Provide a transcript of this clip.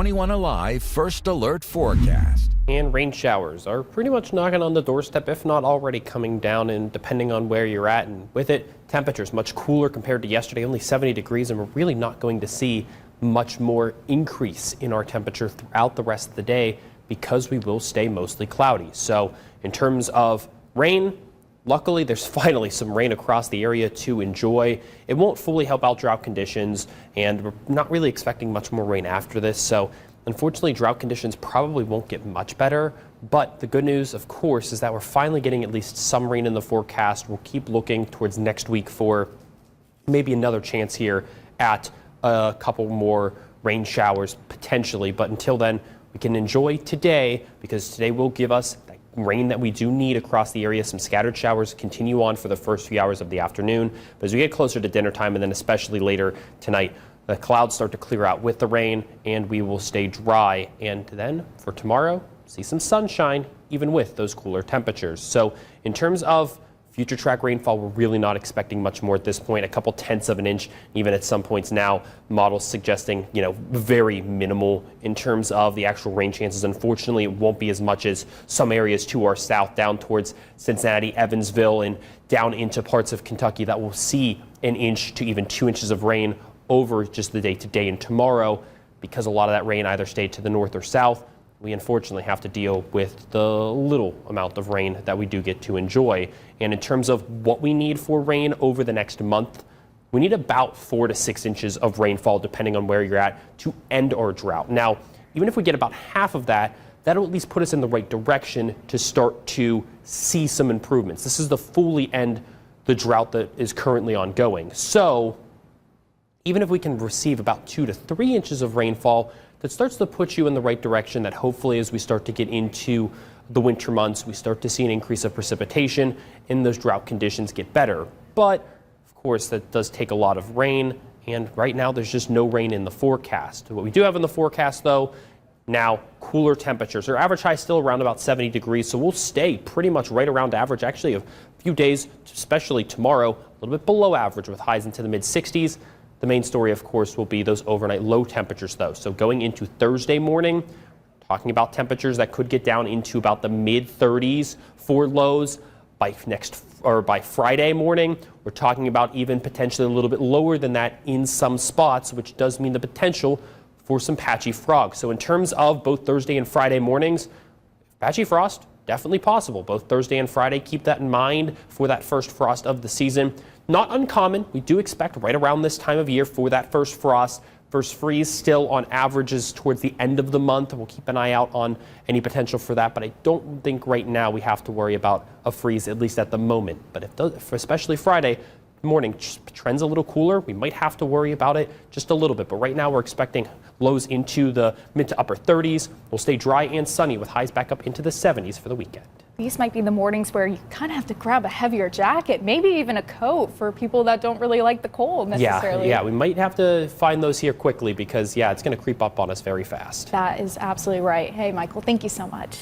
21 Alive First Alert Forecast. And rain showers are pretty much knocking on the doorstep, if not already coming down, and depending on where you're at. And with it, temperatures much cooler compared to yesterday, only 70 degrees, and we're really not going to see much more increase in our temperature throughout the rest of the day because we will stay mostly cloudy. So in terms of rain, luckily, there's finally some rain across the area to enjoy. It won't fully help out drought conditions, and we're not really expecting much more rain after this. So unfortunately, drought conditions probably won't get much better. But the good news, of course, is that we're finally getting at least some rain in the forecast. We'll keep looking towards next week for maybe another chance here at a couple more rain showers potentially. But until then, we can enjoy today, because today will give us rain that we do need across the area. Some scattered showers continue on for the first few hours of the afternoon. But as we get closer to dinner time, and then especially later tonight, the clouds start to clear out with the rain and we will stay dry. And then for tomorrow, see some sunshine, even with those cooler temperatures. So in terms of future track rainfall, we're really not expecting much more at this point. A couple tenths of an inch, even at some points now. Models suggesting, very minimal in terms of the actual rain chances. Unfortunately, it won't be as much as some areas to our south, down towards Cincinnati, Evansville, and down into parts of Kentucky that will see an inch to even 2 inches of rain over just the day today and tomorrow. Because a lot of that rain either stayed to the north or south, we unfortunately have to deal with the little amount of rain that we do get to enjoy. And in terms of what we need for rain over the next month, we need about 4 to 6 inches of rainfall, depending on where you're at, to end our drought. Now, even if we get about half of that, that'll at least put us in the right direction to start to see some improvements. This is to fully end the drought that is currently ongoing. So even if we can receive about 2 to 3 inches of rainfall, that starts to put you in the right direction, that hopefully as we start to get into the winter months, we start to see an increase of precipitation and those drought conditions get better. But of course, that does take a lot of rain, and right now there's just no rain in the forecast. What we do have in the forecast, though, now cooler temperatures. Our average high still around about 70 degrees, so we'll stay pretty much right around average. Actually, a few days, especially tomorrow, a little bit below average with highs into the mid-60s. The main story, of course, will be those overnight low temperatures, though. So going into Thursday morning, talking about temperatures that could get down into about the mid-30s for lows. By Friday morning, we're talking about even potentially a little bit lower than that in some spots, which does mean the potential for some patchy frogs. So in terms of both Thursday and Friday mornings, patchy frost, definitely possible. Both Thursday and Friday, keep that in mind for that first frost of the season. Not uncommon. We do expect right around this time of year for that first frost. First freeze still on averages towards the end of the month. We'll keep an eye out on any potential for that, but I don't think right now we have to worry about a freeze, at least at the moment. But if especially Friday morning trends a little cooler, we might have to worry about it just a little bit. But right now we're expecting lows into the mid to upper 30s. We'll stay dry and sunny with highs back up into the 70s for the weekend. These might be the mornings where you kind of have to grab a heavier jacket, maybe even a coat for people that don't really like the cold necessarily. Yeah, we might have to find those here quickly because, it's going to creep up on us very fast. That is absolutely right. Hey, Michael, thank you so much.